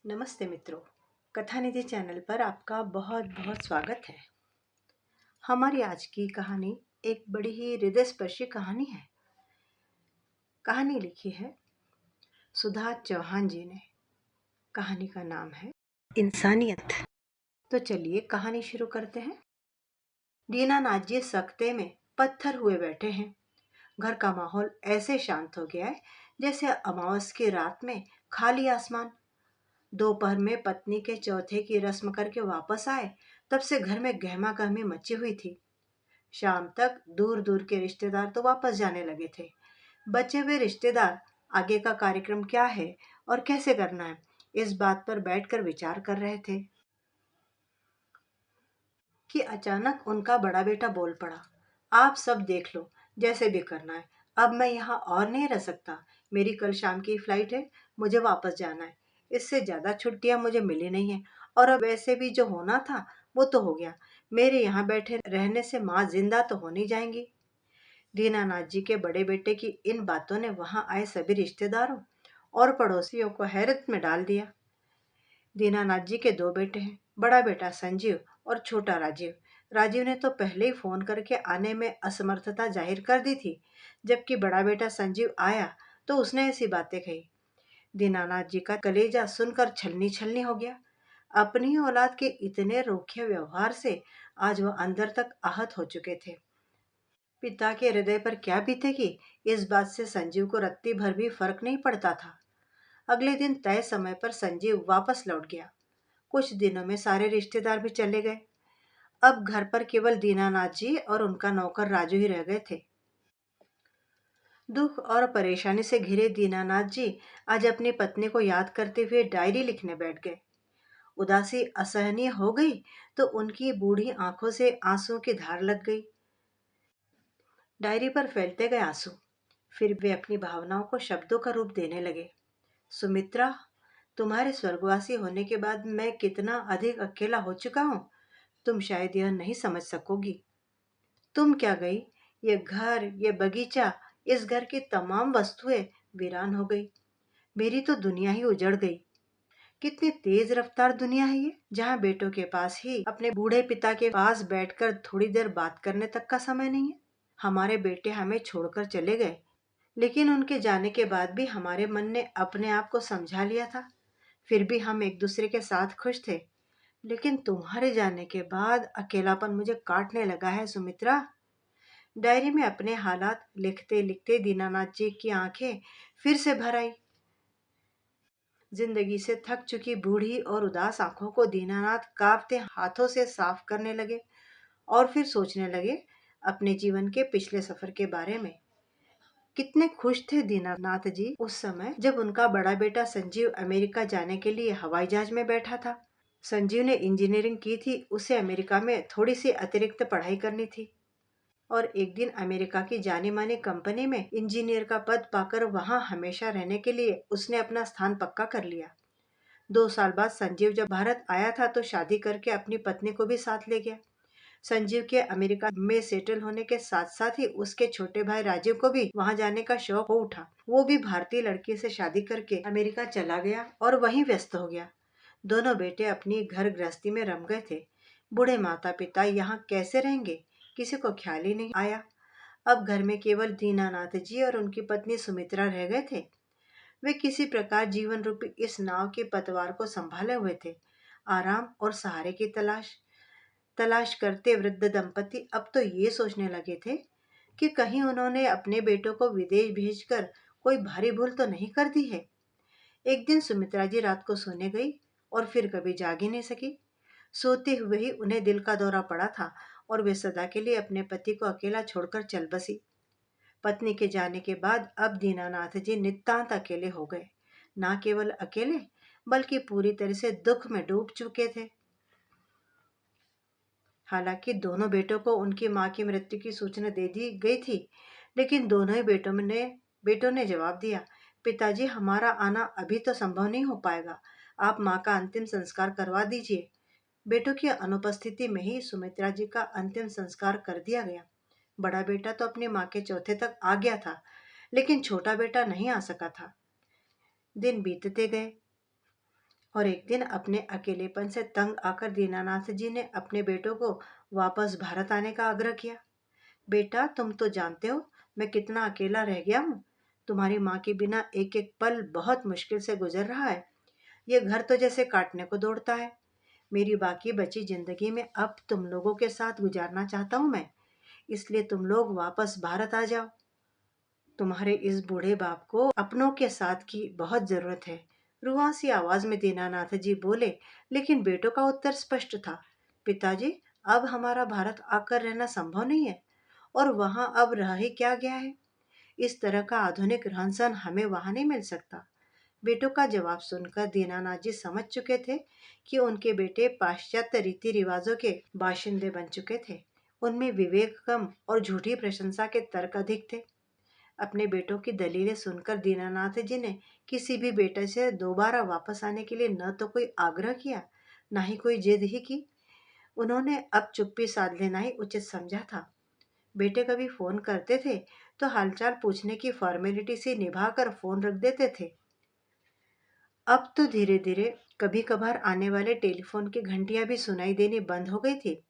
नमस्ते मित्रों। कथा निधि चैनल पर आपका बहुत बहुत स्वागत है। हमारी आज की कहानी एक बड़ी ही हृदयस्पर्शी कहानी है। कहानी लिखी है सुधा चौहान जी ने। कहानी का नाम है इंसानियत। तो चलिए कहानी शुरू करते हैं। दीनानाथ जी सख्ते में पत्थर हुए बैठे हैं। घर का माहौल ऐसे शांत हो गया है जैसे अमावस की रात में खाली आसमान। दोपहर में पत्नी के चौथे की रस्म करके वापस आए, तब से घर में गहमा गहमी मची हुई थी। शाम तक दूर दूर के रिश्तेदार तो वापस जाने लगे थे। बचे हुए रिश्तेदार आगे का कार्यक्रम क्या है और कैसे करना है, इस बात पर बैठकर विचार कर रहे थे कि अचानक उनका बड़ा बेटा बोल पड़ा। आप सब देख लो, जैसे भी करना है। अब मैं यहाँ और नहीं रह सकता। मेरी कल शाम की फ्लाइट है, मुझे वापस जाना है। इससे ज़्यादा छुट्टियाँ मुझे मिली नहीं है, और अब वैसे भी जो होना था वो तो हो गया। मेरे यहाँ बैठे रहने से माँ जिंदा तो हो नहीं जाएंगी। दीनानाथ जी के बड़े बेटे की इन बातों ने वहां आए सभी रिश्तेदारों और पड़ोसियों को हैरत में डाल दिया। दीनानाथ जी के दो बेटे हैं, बड़ा बेटा संजीव और छोटा राजीव। राजीव ने तो पहले ही फोन करके आने में असमर्थता जाहिर कर दी थी, जबकि बड़ा बेटा संजीव आया तो उसने ऐसी बातें कही। दीनानाथ जी का कलेजा सुनकर छलनी छलनी हो गया। अपनी ही औलाद के इतने रूखे व्यवहार से आज वह अंदर तक आहत हो चुके थे। पिता के हृदय पर क्या बीतेगी, इस बात से संजीव को रत्ती भर भी फर्क नहीं पड़ता था। अगले दिन तय समय पर संजीव वापस लौट गया। कुछ दिनों में सारे रिश्तेदार भी चले गए। अब घर पर केवल दीनानाथ जी और उनका नौकर राजू ही रह गए थे। दुख और परेशानी से घिरे दीनानाथ जी आज अपनी पत्नी को याद करते हुए डायरी लिखने बैठ गए। उदासी असहनीय हो गई तो उनकी बूढ़ी आंखों से आंसुओं की धार लग गई। डायरी पर फैलते गए आंसू। फिर वे अपनी भावनाओं को शब्दों का रूप देने लगे। सुमित्रा, तुम्हारे स्वर्गवासी होने के बाद मैं कितना अधिक अकेला हो चुका हूँ, तुम शायद यह नहीं समझ सकोगी। तुम क्या गई, ये घर, ये बगीचा, इस घर की तमाम वस्तुएं वीरान हो गई। मेरी तो दुनिया ही उजड़ गई। कितनी तेज रफ्तार दुनिया है ये, जहाँ बेटों के पास ही अपने बूढ़े पिता के पास बैठकर थोड़ी देर बात करने तक का समय नहीं है। हमारे बेटे हमें छोड़कर चले गए, लेकिन उनके जाने के बाद भी हमारे मन ने अपने आप को समझा लिया था। फिर भी हम एक दूसरे के साथ खुश थे। लेकिन तुम्हारे जाने के बाद अकेलापन मुझे काटने लगा है सुमित्रा। डायरी में अपने हालात लिखते लिखते दीनानाथ जी की आंखें फिर से भर आई। जिंदगी से थक चुकी बूढ़ी और उदास आंखों को दीनानाथ कांपते हाथों से साफ करने लगे और फिर सोचने लगे अपने जीवन के पिछले सफर के बारे में। कितने खुश थे दीनानाथ जी उस समय जब उनका बड़ा बेटा संजीव अमेरिका जाने के लिए हवाई जहाज में बैठा था। संजीव ने इंजीनियरिंग की थी, उसे अमेरिका में थोड़ी सी अतिरिक्त पढ़ाई करनी थी और एक दिन अमेरिका की जानी मानी कंपनी में इंजीनियर का पद पाकर वहां हमेशा रहने के लिए उसने अपना स्थान पक्का कर लिया। 2 साल बाद संजीव जब भारत आया था तो शादी करके अपनी पत्नी को भी साथ ले गया। संजीव के अमेरिका में सेटल होने के साथ साथ ही उसके छोटे भाई राजीव को भी वहां जाने का शौक हो उठा। वो भी भारतीय लड़की से शादी करके अमेरिका चला गया और वहीं व्यस्त हो गया। दोनों बेटे अपनी घर गृहस्थी में रम गए थे। बूढ़े माता पिता यहाँ कैसे रहेंगे, किसी को ख्याल ही नहीं आया। अब घर में केवल दीनानाथ जी और उनकी पत्नी सुमित्रा रह गए थे। वे किसी प्रकार जीवन रूपी इस नाव के पतवार को संभाले हुए थे। आराम और सहारे की तलाश तलाश करते वृद्ध दंपति अब तो ये सोचने लगे थे कि कहीं उन्होंने अपने बेटों को विदेश भेजकर कोई भारी भूल तो नहीं कर दी है। एक दिन सुमित्रा जी रात को सोने गई और फिर कभी जाग ही नहीं सकी। सोते हुए ही उन्हें दिल का दौरा पड़ा था और वे सदा के लिए अपने पति को अकेला छोड़कर चल बसी। पत्नी के जाने के बाद अब दीनानाथ जी नितांत अकेले हो गए। ना केवल अकेले, बल्कि पूरी तरह से दुख में डूब चुके थे। हालांकि दोनों बेटों को उनकी मां की मृत्यु की सूचना दे दी गई थी, लेकिन दोनों ही बेटों ने जवाब दिया, पिताजी हमारा आना अभी तो संभव नहीं हो पाएगा। आप मां का अंतिम संस्कार करवा दीजिए। बेटों की अनुपस्थिति में ही सुमित्रा जी का अंतिम संस्कार कर दिया गया। बड़ा बेटा तो अपनी मां के चौथे तक आ गया था, लेकिन छोटा बेटा नहीं आ सका था। दिन बीतते गए। और एक दिन अपने अकेलेपन से तंग आकर दीनानाथ जी ने अपने बेटों को वापस भारत आने का आग्रह किया। बेटा, तुम तो जानते हो मैं कितना अकेला रह गया हूँ। तुम्हारी माँ के बिना एक एक पल बहुत मुश्किल से गुजर रहा है। ये घर तो जैसे काटने को दौड़ता है। मेरी बाकी बची जिंदगी में अब तुम लोगों के साथ गुजारना चाहता हूँ मैं। इसलिए तुम लोग वापस भारत आ जाओ। तुम्हारे इस बूढ़े बाप को अपनों के साथ की बहुत जरूरत है। रुआसी आवाज में दीनानाथ जी बोले। लेकिन बेटों का उत्तर स्पष्ट था। पिताजी, अब हमारा भारत आकर रहना संभव नहीं है। और वहां अब रह ही क्या गया है। इस तरह का आधुनिक रहन सहन हमें वहां नहीं मिल सकता। बेटों का जवाब सुनकर दीनानाथ जी समझ चुके थे कि उनके बेटे पाश्चात्य रीति रिवाजों के बाशिंदे बन चुके थे। उनमें विवेक कम और झूठी प्रशंसा के तर्क अधिक थे। अपने बेटों की दलीलें सुनकर दीनानाथ जी ने किसी भी बेटे से दोबारा वापस आने के लिए न तो कोई आग्रह किया, न ही कोई जिद ही की। उन्होंने अब चुप्पी साध लेना ही उचित समझा था। बेटे कभी फोन करते थे तो हालचाल पूछने की फॉर्मेलिटी से निभाकर फोन रख देते थे। अब तो धीरे धीरे कभी कभार आने वाले टेलीफोन की घंटियां भी सुनाई देनी बंद हो गई थी।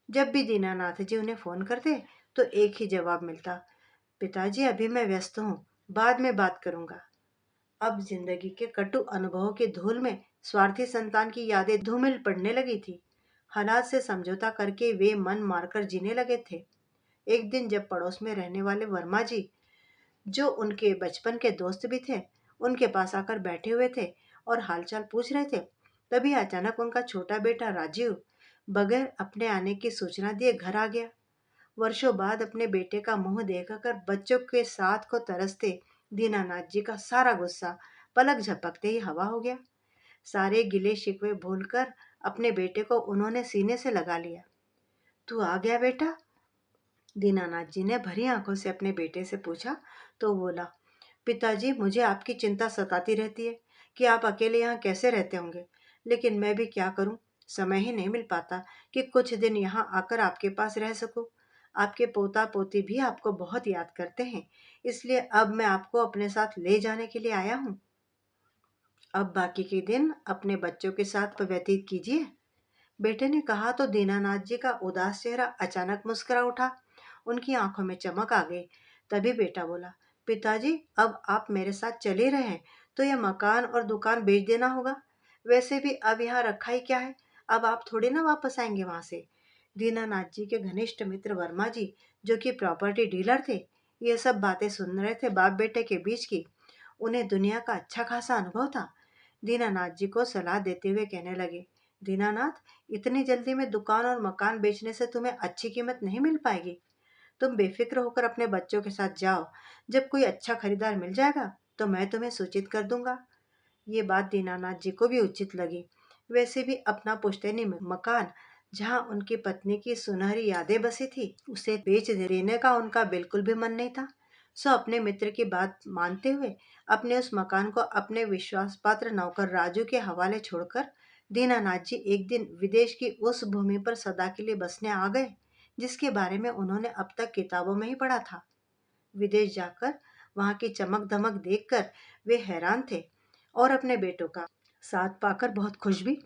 जब भी दीनानाथ जी उन्हें फोन करते तो एक ही जवाब मिलता। पिताजी, अभी मैं व्यस्त हूँ, बाद में बात करूंगा। अब जिंदगी के कटु अनुभवों की धूल में स्वार्थी संतान की यादें धूमिल पड़ने लगी थी। हालात से समझौता करके वे मन मारकर जीने लगे थे। एक दिन जब पड़ोस में रहने वाले वर्मा जी, जो उनके बचपन के दोस्त भी थे, उनके पास आकर बैठे हुए थे और हालचाल पूछ रहे थे, तभी अचानक उनका छोटा बेटा राजीव बगैर अपने आने की सूचना दिए घर आ गया। वर्षों बाद अपने बेटे का मुंह देखकर बच्चों के साथ को तरसते दीनानाथ जी का सारा गुस्सा पलक झपकते ही हवा हो गया। सारे गिले शिकवे भूलकर अपने बेटे को उन्होंने सीने से लगा लिया। तू आ गया बेटा? दीनानाथ जी ने भरी आंखों से अपने बेटे से पूछा तो बोला, पिताजी, मुझे आपकी चिंता सताती रहती है कि आप अकेले यहाँ कैसे रहते होंगे। लेकिन मैं भी क्या करूँ, समय ही नहीं मिल पाता कि कुछ दिन यहाँ आकर आपके पास रह सकूं। आपके पोता पोती भी आपको बहुत याद करते हैं। इसलिए अब मैं आपको अपने साथ ले जाने के लिए आया हूँ। अब बाकी के दिन अपने बच्चों के साथ व्यतीत कीजिए। बेटे ने कहा तो दीनानाथ जी का उदास चेहरा अचानक मुस्कुरा उठा। उनकी आंखों में चमक आ गई। तभी बेटा बोला, पिताजी, अब आप मेरे साथ चले रहे हैं तो यह मकान और दुकान बेच देना होगा। वैसे भी अब यहाँ रखा ही क्या है। अब आप थोड़ी ना वापस आएंगे वहां से। दीनानाथ जी के घनिष्ठ मित्र वर्मा जी, जो कि प्रॉपर्टी डीलर थे, ये सब बातें सुन रहे थे बाप बेटे के बीच की। उन्हें दुनिया का अच्छा खासा अनुभव था। दीनानाथ जी को सलाह देते हुए कहने लगे, दीनानाथ, इतनी जल्दी में दुकान और मकान बेचने से तुम्हें अच्छी कीमत नहीं मिल पाएगी। तुम बेफिक्र होकर अपने बच्चों के साथ जाओ। जब कोई अच्छा खरीदार मिल जाएगा तो मैं तुम्हें सूचित कर दूंगा। ये बात दीनानाथ जी को भी उचित लगी। वैसे भी अपना पुश्तैनी मकान, जहाँ उनकी पत्नी की सुनहरी यादें बसी थी, उसे बेच देने का उनका बिल्कुल भी मन नहीं था। सो अपने मित्र की बात मानते हुए अपने उस मकान को अपने विश्वास पात्र नौकर राजू के हवाले छोड़कर दीनानाथ जी एक दिन विदेश की उस भूमि पर सदा के लिए बसने आ गए, जिसके बारे में उन्होंने अब तक किताबों में ही पढ़ा था। विदेश जाकर वहां की चमक धमक देखकर वे हैरान थे और अपने बेटों का साथ पाकर बहुत खुश भी।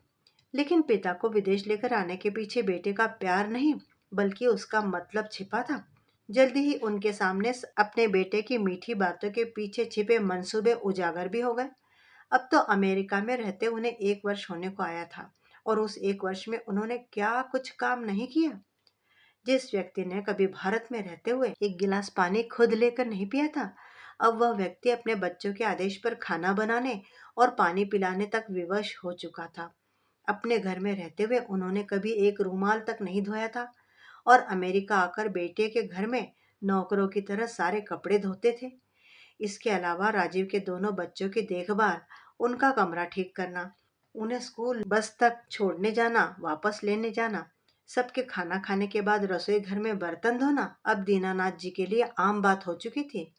लेकिन पिता को विदेश लेकर आने के पीछे बेटे का प्यार नहीं, बल्कि उसका मतलब छिपा था। जल्दी ही उनके सामने अपने बेटे की मीठी बातों के पीछे छिपे मंसूबे उजागर भी हो गए। अब तो अमेरिका में रहते उन्हें 1 वर्ष होने को आया था और उस 1 वर्ष में उन्होंने क्या कुछ काम नहीं किया। जिस व्यक्ति ने कभी भारत में रहते हुए एक गिलास पानी खुद लेकर नहीं पिया था, अब वह व्यक्ति अपने बच्चों के आदेश पर खाना बनाने और पानी पिलाने तक विवश हो चुका था। अपने घर में रहते हुए उन्होंने कभी एक रूमाल तक नहीं धोया था और अमेरिका आकर बेटे के घर में नौकरों की तरह सारे कपड़े धोते थे। इसके अलावा राजीव के दोनों बच्चों की देखभाल, उनका कमरा ठीक करना, उन्हें स्कूल बस तक छोड़ने जाना, वापस लेने जाना, सबके खाना खाने के बाद रसोई घर में बर्तन धोना अब दीनानाथ जी के लिए आम बात हो चुकी थी।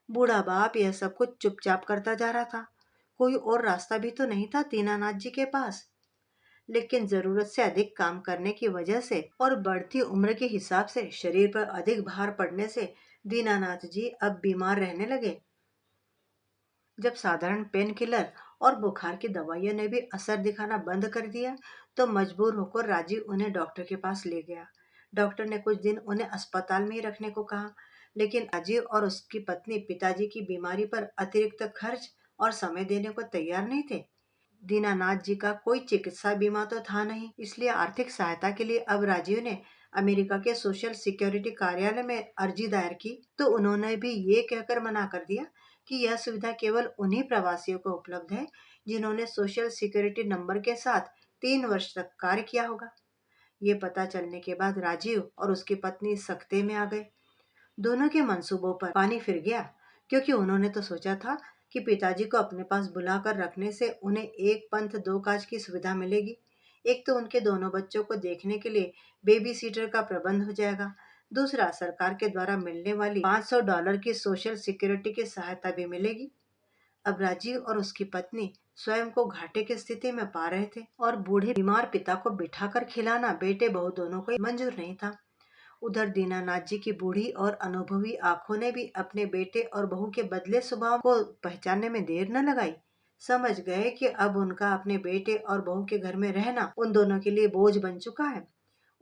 बूढ़ा बाप यह सब कुछ चुपचाप करता जा रहा था। कोई और रास्ता भी तो नहीं था दीनानाथ जी के पास। लेकिन जरूरत से अधिक काम करने की वजह से और बढ़ती उम्र के हिसाब से शरीर पर अधिक भार पड़ने से दीनानाथ जी अब बीमार रहने लगे। जब साधारण पेन किलर और बुखार की दवाइयों ने भी असर दिखाना बंद कर दिया, तो मजबूर होकर राजीव उन्हें डॉक्टर के पास ले गया। डॉक्टर ने कुछ दिन उन्हें अस्पताल में ही रखने को कहा, लेकिन राजीव और उसकी पत्नी पिताजी की बीमारी पर अतिरिक्त खर्च और समय देने को तैयार नहीं थे। दीनानाथ जी का कोई चिकित्सा बीमा तो था नहीं, इसलिए आर्थिक सहायता के लिए अब राजीव ने अमेरिका के सोशल सिक्योरिटी कार्यालय में अर्जी दायर की, तो उन्होंने भी ये कहकर मना कर दिया कि यह सुविधा केवल उन्हीं प्रवासियों को उपलब्ध है जिन्होंने सोशल सिक्योरिटी नंबर के साथ 3 वर्ष तक कार्य किया होगा। ये पता चलने के बाद राजीव और उसकी पत्नी सख्ते में आ गए। दोनों के मंसूबों पर पानी फिर गया, क्योंकि उन्होंने तो सोचा था कि पिताजी को अपने पास बुलाकर रखने से उन्हें एक पंथ दो काज की सुविधा मिलेगी। एक तो उनके दोनों बच्चों को देखने के लिए बेबी सीटर का प्रबंध हो जाएगा, दूसरा सरकार के द्वारा मिलने वाली $500 की सोशल सिक्योरिटी की सहायता भी मिलेगी। अब राजीव और उसकी पत्नी स्वयं को घाटे की स्थिति में पा रहे थे, और बूढ़े बीमार पिता को बिठाकर खिलाना बेटे बहू दोनों को मंजूर नहीं था। उधर दीनानाथ जी की बूढ़ी और अनुभवी आंखों ने भी अपने बेटे और बहू के बदले स्वभाव को पहचानने में देर न लगाई। समझ गए कि अब उनका अपने बेटे और बहू के घर में रहना उन दोनों के लिए बोझ बन चुका है।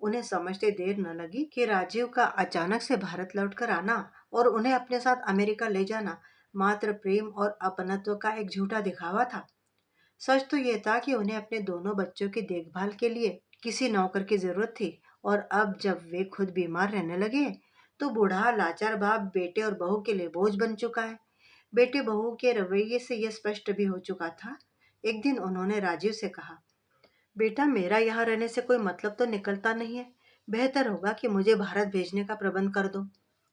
उन्हें समझते देर न लगी कि राजीव का अचानक से भारत लौटकर आना और उन्हें अपने साथ अमेरिका ले जाना मात्र प्रेम और अपनत्व का एक झूठा दिखावा था। सच तो ये था कि उन्हें अपने दोनों बच्चों की देखभाल के लिए किसी नौकर की जरूरत थी, और अब जब वे खुद बीमार रहने लगे तो बूढ़ा लाचार बाप बेटे और बहू के लिए बोझ बन चुका है। बेटे बहू के रवैये से यह स्पष्ट भी हो चुका था। एक दिन उन्होंने राजीव से कहा, बेटा मेरा यहाँ रहने से कोई मतलब तो निकलता नहीं है, बेहतर होगा कि मुझे भारत भेजने का प्रबंध कर दो।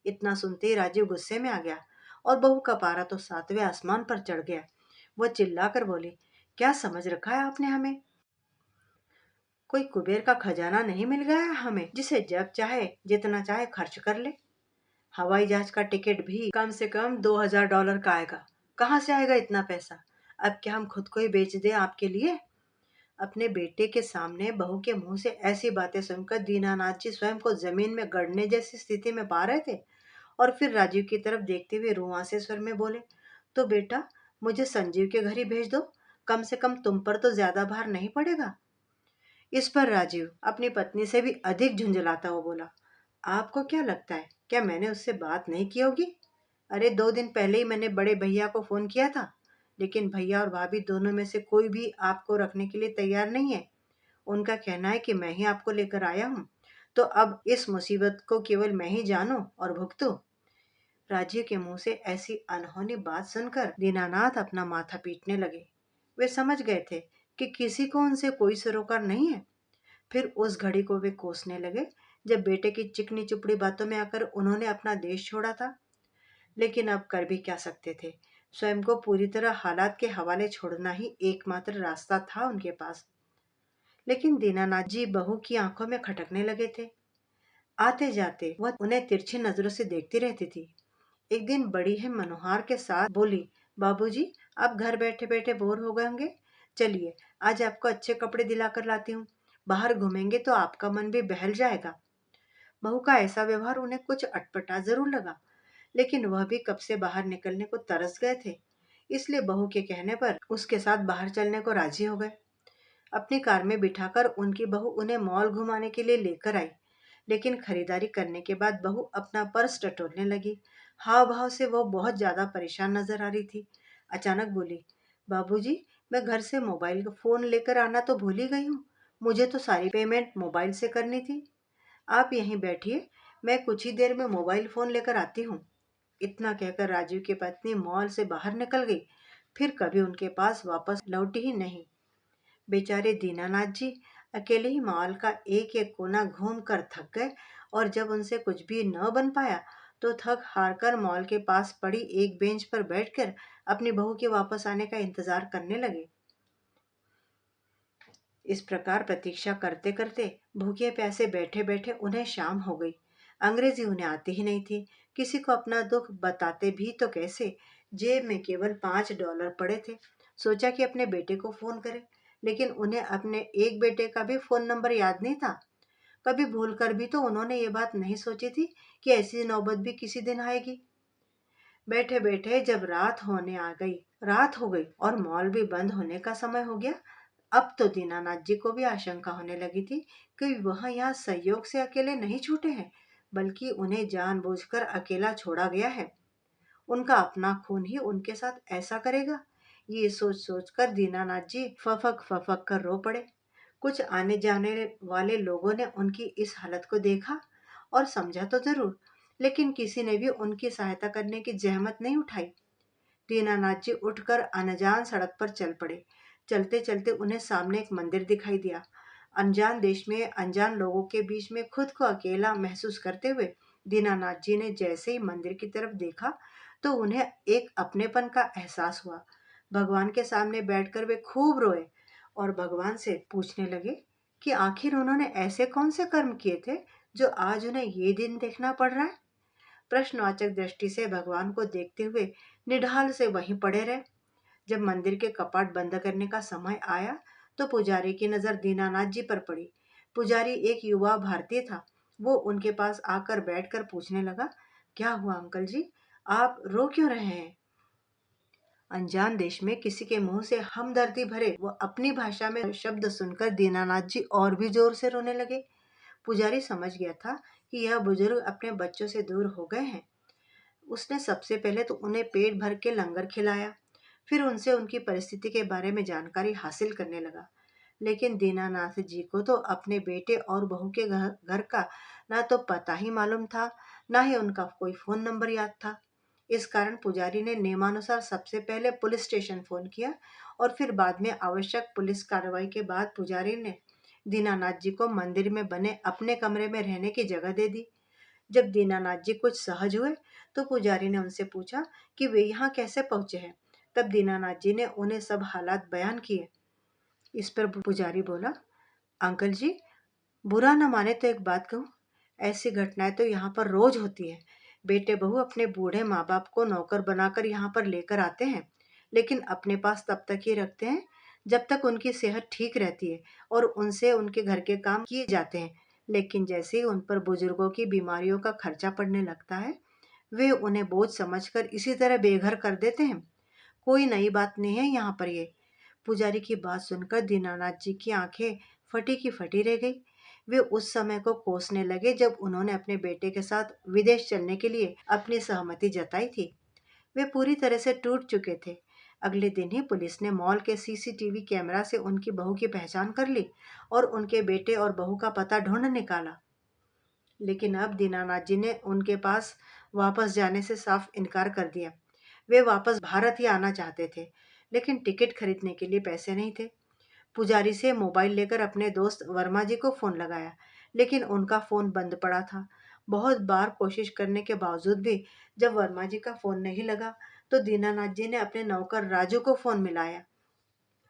इतना सुनते ही राजीव गुस्से में आ गया और बहू का पारा तो 7वें आसमान पर चढ़ गया। वह चिल्लाकर बोली, क्या समझ रखा है आपने हमें? कोई कुबेर का खजाना नहीं मिल गया है हमें, जिसे जब चाहे जितना चाहे खर्च कर ले? हवाई जहाज का टिकट भी कम से कम $2000 का आएगा। कहाँ से आएगा इतना पैसा? अब क्या हम खुद को ही बेच दें आपके लिए? अपने बेटे के सामने बहू के मुंह से ऐसी बातें सुनकर दीनानाथ जी स्वयं को जमीन में गड़ने जैसी स्थिति में पा रहे थे, और फिर राजीव की तरफ देखते हुए रुआंसे स्वर में बोले, तो बेटा मुझे संजीव के घर ही भेज दो, कम से कम तुम पर तो ज्यादा भार नहीं पड़ेगा। इस पर राजीव अपनी पत्नी से भी अधिक झुंझलाता हुआ बोला, आपको क्या लगता है, क्या मैंने उससे बात नहीं की होगी? अरे 2 दिन पहले ही मैंने बड़े भैया को फोन किया था, लेकिन भैया और भाभी दोनों में से कोई भी आपको रखने के लिए तैयार नहीं है। उनका कहना है कि मैं ही आपको लेकर आया हूँ, तो अब इस मुसीबत को केवल मैं ही जानूं और भुगतूं। राजीव के मुंह से ऐसी अनहोनी बात सुनकर दीनानाथ अपना माथा पीटने लगे। वे समझ गए थे कि किसी को उनसे कोई सरोकार नहीं है। फिर उस घड़ी को वे कोसने लगे जब बेटे की चिकनी चुपड़ी बातों में आकर उन्होंने अपना देश छोड़ा था। लेकिन अब कर भी क्या सकते थे? स्वयं को पूरी तरह हालात के हवाले छोड़ना ही एकमात्र रास्ता था उनके पास। लेकिन दीनानाथ जी बहू की आंखों में खटकने लगे थे। आते जाते वह उन्हें तिरछी नजरों से देखती रहती थी। एक दिन बड़ी ही मनोहार के साथ बोली, बाबूजी आप घर बैठे बैठे बोर हो गए होंगे, चलिए आज आपको अच्छे कपड़े दिलाकर लाती हूँ, बाहर घूमेंगे तो आपका मन भी बहल जाएगा। बहू का ऐसा व्यवहार उन्हें कुछ अटपटा जरूर लगा, लेकिन वह भी कब से बाहर निकलने को तरस गए थे, इसलिए बहू के कहने पर उसके साथ बाहर चलने को राजी हो गए। अपनी कार में बिठाकर उनकी बहू उन्हें मॉल घुमाने के लिए लेकर आई, लेकिन खरीदारी करने के बाद बहू अपना पर्स टटोलने लगी। हाव भाव से वो बहुत ज्यादा परेशान नजर आ रही थी। अचानक बोली, बाबूजी मैं घर से मोबाइल का फोन लेकर आना तो भूल ही गई हूँ, मुझे तो सारी पेमेंट मोबाइल से करनी थी। आप यहीं बैठिए, मैं कुछ ही देर में मोबाइल फोन लेकर आती हूँ। इतना कहकर राजीव की पत्नी मॉल से बाहर निकल गई, फिर कभी उनके पास वापस लौटी ही नहीं। बेचारे दीनानाथ जी अकेले ही मॉल का एक एक कोना घूम कर थक गए, और जब उनसे कुछ भी न बन पाया तो थक हार कर मॉल के पास पड़ी एक बेंच पर बैठकर अपनी बहू के वापस आने का इंतजार करने लगे। इस प्रकार प्रतीक्षा करते करते भूखे प्यासे बैठे बैठे उन्हें शाम हो गई। अंग्रेजी उन्हें आती ही नहीं थी, किसी को अपना दुख बताते भी तो कैसे? जेब में केवल $5 पड़े थे। सोचा कि अपने बेटे को फोन करें, लेकिन उन्हें अपने एक बेटे का भी फोन नंबर याद नहीं था। कभी भूल कर भी तो उन्होंने ये बात नहीं सोची थी कि ऐसी नौबत भी किसी दिन आएगी। बैठे बैठे जब रात होने आ गई रात हो गई और मॉल भी बंद होने का समय हो गया। अब तो दीनानाथ जी को भी आशंका होने लगी थी कि वह यहाँ संयोग से अकेले नहीं छूटे हैं, बल्कि उन्हें जानबूझकर अकेला छोड़ा गया है। उनका अपना खून ही उनके साथ ऐसा करेगा। ये सोच सोच कर दीनानाथ जी फफक फफक कर रो पड़े। कुछ आने जाने वाले लोगों ने उनकी इस हालत को देखा और समझा तो जरूर, लेकिन किसी ने भी उनकी सहायता करने की जहमत नहीं उठाई। दीनानाथ जी उठकर अनजान सड़क पर चल पड़े। चलते चलते उन्हें सामने एक मंदिर दिखाई दिया। अनजान देश में अनजान लोगों के बीच में खुद को अकेला महसूस करते हुए दीनानाथ जी ने जैसे ही मंदिर की तरफ देखा तो उन्हें एक अपनेपन का एहसास हुआ। भगवान के सामने बैठकर वे खूब रोए और भगवान से पूछने लगे कि आखिर उन्होंने ऐसे कौन से कर्म किए थे जो आज उन्हें ये दिन देखना पड़ रहा है। प्रश्नवाचक दृष्टि से भगवान को देखते हुए निढाल से वहीं पड़े रहे। जब मंदिर के कपाट बंद करने का समय आया तो पुजारी की नजर दीनानाथ जी पर पड़ी। पुजारी एक युवा भारतीय था। वो उनके पास आकर बैठकर पूछने लगा, क्या हुआ अंकल जी, आप रो क्यों रहे हैं। अनजान देश में किसी के मुंह से हमदर्दी भरे वो अपनी भाषा में शब्द सुनकर दीनानाथ जी और भी जोर से रोने लगे। पुजारी समझ गया था कि यह बुजुर्ग अपने बच्चों से दूर हो गए हैं। उसने सबसे पहले तो उन्हें पेट भर के लंगर खिलाया, फिर उनसे उनकी परिस्थिति के बारे में जानकारी हासिल करने लगा। लेकिन दीनानाथ जी को तो अपने बेटे और बहू के घर का ना तो पता ही मालूम था, ना ही उनका कोई फोन नंबर याद था। इस कारण पुजारी ने नियमानुसार सबसे पहले पुलिस स्टेशन फोन किया और फिर बाद में आवश्यक पुलिस कार्रवाई के बाद पुजारी ने दीनानाथ जी को मंदिर में बने अपने कमरे में रहने की जगह दे दी। जब दीनानाथ जी कुछ सहज हुए तो पुजारी ने उनसे पूछा कि वे यहाँ कैसे पहुंचे हैं। तब दीनानाथ जी ने उन्हें सब हालात बयान किए। इस पर पुजारी बोला, अंकल जी, बुरा न माने तो एक बात कहूँ, ऐसी घटनाएं तो यहाँ पर रोज होती है। बेटे बहू अपने बूढ़े माँ बाप को नौकर बनाकर यहाँ पर लेकर आते हैं, लेकिन अपने पास तब तक ही रखते हैं जब तक उनकी सेहत ठीक रहती है और उनसे उनके घर के काम किए जाते हैं। लेकिन जैसे ही उन पर बुजुर्गों की बीमारियों का खर्चा पड़ने लगता है, वे उन्हें बोझ समझकर इसी तरह बेघर कर देते हैं। कोई नई बात नहीं है यहाँ पर ये। पुजारी की बात सुनकर दीनानाथ जी की आंखें फटी की फटी रह गई। वे उस समय को कोसने लगे जब उन्होंने अपने बेटे के साथ विदेश चलने के लिए अपनी सहमति जताई थी। वे पूरी तरह से टूट चुके थे। अगले दिन ही पुलिस ने मॉल के सीसीटीवी कैमरा से उनकी बहू की पहचान कर ली और उनके बेटे और बहू का पता ढूंढ निकाला। लेकिन अब दीनानाथ जी ने उनके पास वापस जाने से साफ इनकार कर दिया। वे वापस भारत ही आना चाहते थे, लेकिन टिकट खरीदने के लिए पैसे नहीं थे। पुजारी से मोबाइल लेकर अपने दोस्त वर्मा जी को फोन लगाया, लेकिन उनका फोन बंद पड़ा था। बहुत बार कोशिश करने के बावजूद भी जब वर्मा जी का फोन नहीं लगा तो दीनानाथ जी ने अपने नौकर राजू को फोन मिलाया।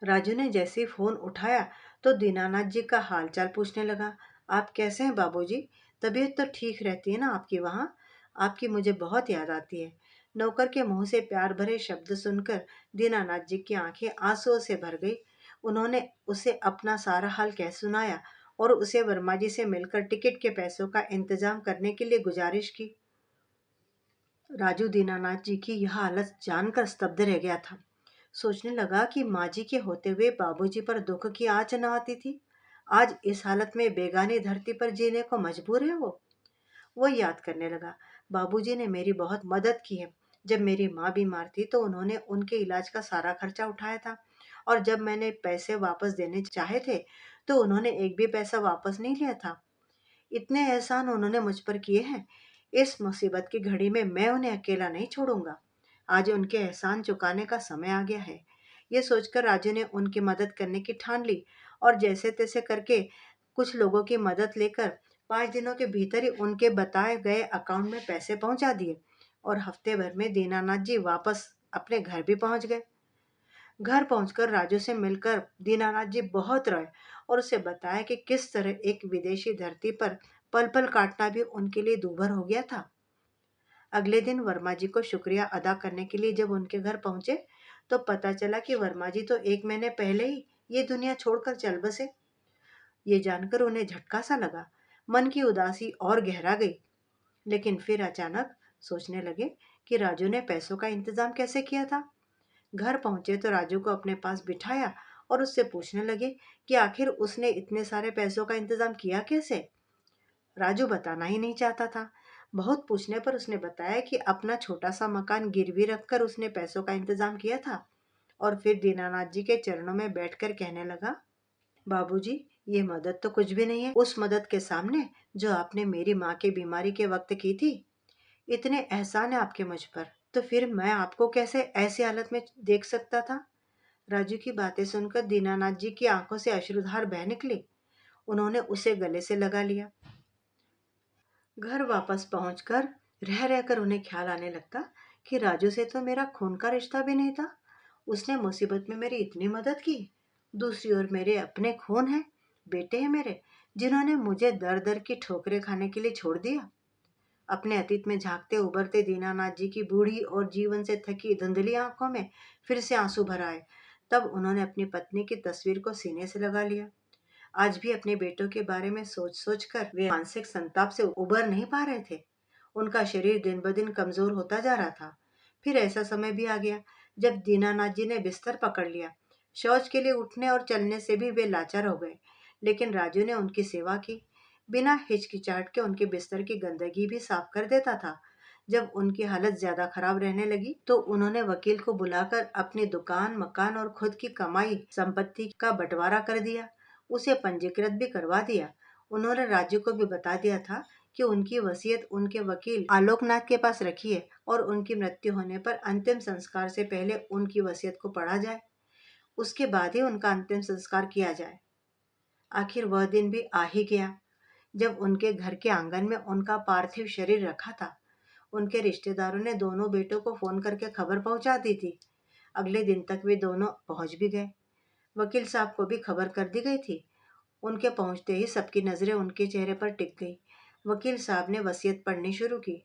राजू ने जैसे ही फोन उठाया तो दीनानाथ जी का हालचाल पूछने लगा। आप कैसे हैं बाबूजी? तबीयत तो ठीक रहती है ना आपकी वहाँ? आपकी मुझे बहुत याद आती है। नौकर के मुंह से प्यार भरे शब्द सुनकर दीनानाथ जी की आंखें आंसुओं से भर गई। उन्होंने उसे अपना सारा हाल कह सुनाया और उसे वर्मा जी से मिलकर टिकट के पैसों का इंतजाम करने के लिए गुजारिश की। राजू दीनानाथ जी की यह हालत जानकर स्तब्ध रह गया था। सोचने लगा कि माँ जी के होते हुए बाबूजी पर दुख की आंच न आती थी। आज इस हालत में बेगानी धरती पर जीने को मजबूर है वो याद करने लगा। बाबूजी ने मेरी बहुत मदद की है। जब मेरी माँ बीमार थी तो उन्होंने उनके इलाज का सारा खर्चा उठाया था और जब मैंने पैसे वापस देने चाहे थे तो उन्होंने एक भी पैसा वापस नहीं लिया था। इतने एहसान उन्होंने मुझ पर किए हैं। इस मुसीबत की घड़ी में मैं उन्हें अकेला नहीं छोड़ूंगा। आज उनके एहसान चुकाने का समय आ गया है। ये सोचकर राजू ने उनकी मदद करने की ठान ली और जैसे तैसे करके कुछ लोगों की मदद लेकर 5 दिनों के भीतर ही उनके बताए गए अकाउंट में पैसे पहुंचा दिए और हफ्ते भर में दीनानाथ जी वापस अपने घर भी पहुंच गए। घर पहुंचकर राजू से मिलकर दीनानाथ जी बहुत रोए और उसे बताया कि किस तरह एक विदेशी धरती पर पल पल काटना भी उनके लिए दूभर हो गया था। अगले दिन वर्मा जी को शुक्रिया अदा करने के लिए जब उनके घर पहुंचे तो पता चला कि वर्मा जी तो 1 महीने पहले ही ये दुनिया छोड़कर चल बसे। ये जानकर उन्हें झटका सा लगा। मन की उदासी और गहरा गई। लेकिन फिर अचानक सोचने लगे कि राजू ने पैसों का इंतजाम कैसे किया था। घर पहुंचे तो राजू को अपने पास बिठाया और उससे पूछने लगे कि आखिर उसने इतने सारे पैसों का इंतजाम किया कैसे। राजू बताना ही नहीं चाहता था। बहुत पूछने पर उसने बताया कि अपना छोटा सा मकान गिरवी रखकर उसने पैसों का इंतजाम किया था। और फिर दीनानाथ जी के चरणों में बैठकर कहने लगा, बाबूजी, ये मदद तो कुछ भी नहीं है उस मदद के सामने जो आपने मेरी माँ की बीमारी के वक्त की थी। इतने एहसान है आपके मुझ पर, तो फिर मैं आपको कैसे ऐसी हालत में देख सकता था। राजू की बातें सुनकर दीनानाथ जी की आंखों से अश्रुधार बह निकली। उन्होंने उसे गले से लगा लिया। घर वापस पहुंचकर रह रहकर उन्हें ख्याल आने लगता कि राजू से तो मेरा खून का रिश्ता भी नहीं था। उसने मुसीबत में मेरी इतनी मदद की। दूसरी ओर मेरे अपने खून हैं, बेटे हैं मेरे, जिन्होंने मुझे दर दर की ठोकरें खाने के लिए छोड़ दिया। अपने अतीत में झांकते उबरते दीनानाथ जी की बूढ़ी और जीवन से थकी धुंधली आंखों में फिर से आंसू भर आए। तब उन्होंने अपनी पत्नी की तस्वीर को सीने से लगा लिया। आज भी अपने बेटों के बारे में सोच सोच कर वे मानसिक संताप से उबर नहीं पा रहे थे। उनका शरीर दिन ब दिन कमजोर होता जा रहा था। फिर ऐसा समय भी आ गया जब दीनानाथ जी ने बिस्तर पकड़ लिया। शौच के लिए उठने और चलने से भी वे लाचार हो गए। लेकिन राजू ने उनकी सेवा की। बिना हिचकिचाहट के उनके बिस्तर की गंदगी भी साफ कर देता था। जब उनकी हालत ज्यादा खराब रहने लगी तो उन्होंने वकील को बुलाकर अपनी दुकान, मकान और खुद की कमाई संपत्ति का बंटवारा कर दिया। उसे पंजीकृत भी करवा दिया। उन्होंने राजू को भी बता दिया था कि उनकी वसीयत उनके वकील आलोकनाथ के पास रखी है और उनकी मृत्यु होने पर अंतिम संस्कार से पहले उनकी वसीयत को पढ़ा जाए। उसके बाद ही उनका अंतिम संस्कार किया जाए। आखिर वह दिन भी आ ही गया जब उनके घर के आंगन में उनका पार्थिव शरीर रखा था। उनके रिश्तेदारों ने दोनों बेटों को फोन करके खबर पहुंचा दी थी। अगले दिन तक वे दोनों पहुंच भी गए। वकील साहब को भी खबर कर दी गई थी। उनके पहुंचते ही सबकी नजरें उनके चेहरे पर टिक गई। वकील साहब ने वसीयत पढ़नी शुरू की।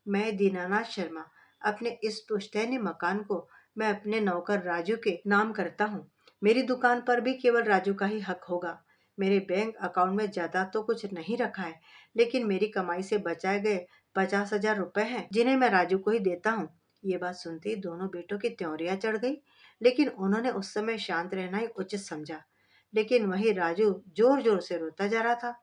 मैं दीनानाथ शर्मा अपने इस पुश्तैनी मकान को मैं अपने नौकर राजू के नाम करता हूँ। मेरी दुकान पर भी केवल राजू का ही हक होगा। मेरे बैंक अकाउंट में ज्यादा तो कुछ नहीं रखा है, लेकिन मेरी कमाई से बचाए गए 50,000 रुपए हैं जिन्हें मैं राजू को ही देता हूँ। ये बात सुनते ही दोनों बेटों की त्योरियां चढ़ गई, लेकिन उन्होंने उस समय शांत रहना ही उचित समझा। लेकिन वही राजू जोर जोर से रोता जा रहा था।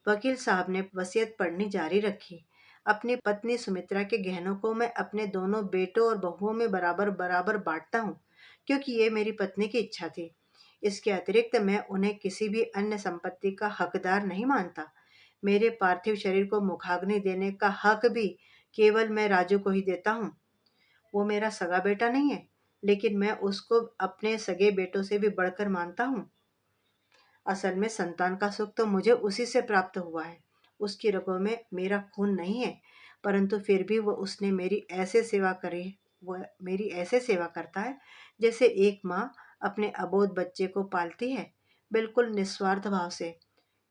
वकील साहब ने वसीयत पढ़नी जारी रखी। अपनी पत्नी सुमित्रा के गहनों को मैं अपने दोनों बेटों और बहुओं में बराबर बराबर बांटता हूँ, क्योंकि ये मेरी पत्नी की इच्छा थी। इसके अतिरिक्त मैं उन्हें किसी भी अन्य संपत्ति का हकदार नहीं मानता। मेरे पार्थिव शरीर को मुखाग्नि देने का हक भी केवल मैं राजू को ही देता हूँ। वो मेरा सगा बेटा नहीं है, लेकिन मैं उसको अपने सगे बेटों से भी बढ़कर मानता हूँ। असल में संतान का सुख तो मुझे उसी से प्राप्त हुआ है। उसकी रगों में मेरा खून नहीं है, परंतु फिर भी वो उसने मेरी ऐसे सेवा करी। वह मेरी ऐसे सेवा करता है जैसे एक माँ अपने अबोध बच्चे को पालती है, बिल्कुल निस्वार्थ भाव से।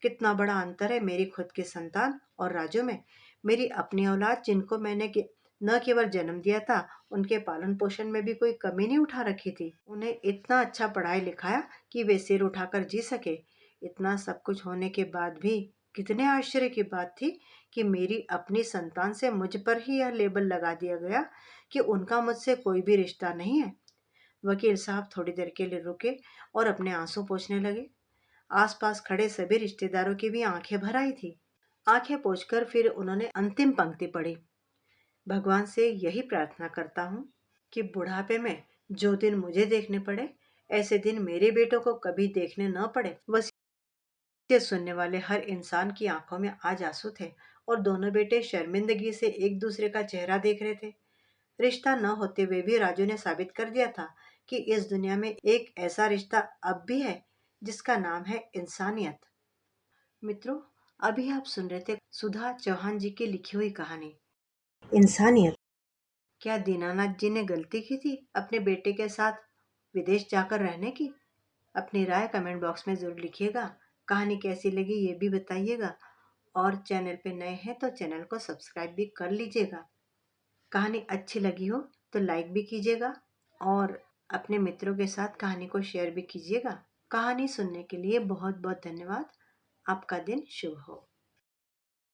कितना बड़ा अंतर है मेरी खुद की संतान और राजू में। मेरी अपनी औलाद, जिनको मैंने न केवल जन्म दिया था, उनके पालन पोषण में भी कोई कमी नहीं उठा रखी थी। उन्हें इतना अच्छा पढ़ाया लिखाया कि वे सिर उठाकर जी सके। इतना सब कुछ होने के बाद भी कितने आश्चर्य की बात थी कि मेरी अपनी संतान से मुझ पर ही यह लेबल लगा दिया गया कि उनका मुझसे कोई भी रिश्ता नहीं है। वकील साहब थोड़ी देर के लिए रुके और अपने आंसू पोंछने लगे। आसपास खड़े सभी रिश्तेदारों की भी आंखें भर आई थी। आंखें पोंछकर फिर उन्होंने अंतिम पंक्ति पढ़ी। भगवान से यही प्रार्थना करता हूँ कि बुढ़ापे में जो दिन मुझे देखने पड़े, ऐसे दिन मेरे बेटों को कभी देखने न पड़े। वसीयत सुनने वाले हर इंसान की आंखों में आज आंसू थे और दोनों बेटे शर्मिंदगी से एक दूसरे का चेहरा देख रहे थे। रिश्ता न होते हुए भी राजू ने साबित कर दिया था कि इस दुनिया में एक ऐसा रिश्ता अब भी है जिसका नाम है इंसानियत। मित्रों, अभी आप सुन रहे थे सुधा चौहान जी की लिखी हुई कहानी इंसानियत। क्या दीनानाथ जी ने गलती की थी अपने बेटे के साथ विदेश जाकर रहने की? अपनी राय कमेंट बॉक्स में जरूर लिखिएगा। कहानी कैसी लगी ये भी बताइएगा। और चैनल पे नए हैं तो चैनल को सब्सक्राइब भी कर लीजिएगा। कहानी अच्छी लगी हो तो लाइक भी कीजिएगा और अपने मित्रों के साथ कहानी को शेयर भी कीजिएगा। कहानी सुनने के लिए बहुत बहुत धन्यवाद। आपका दिन शुभ हो।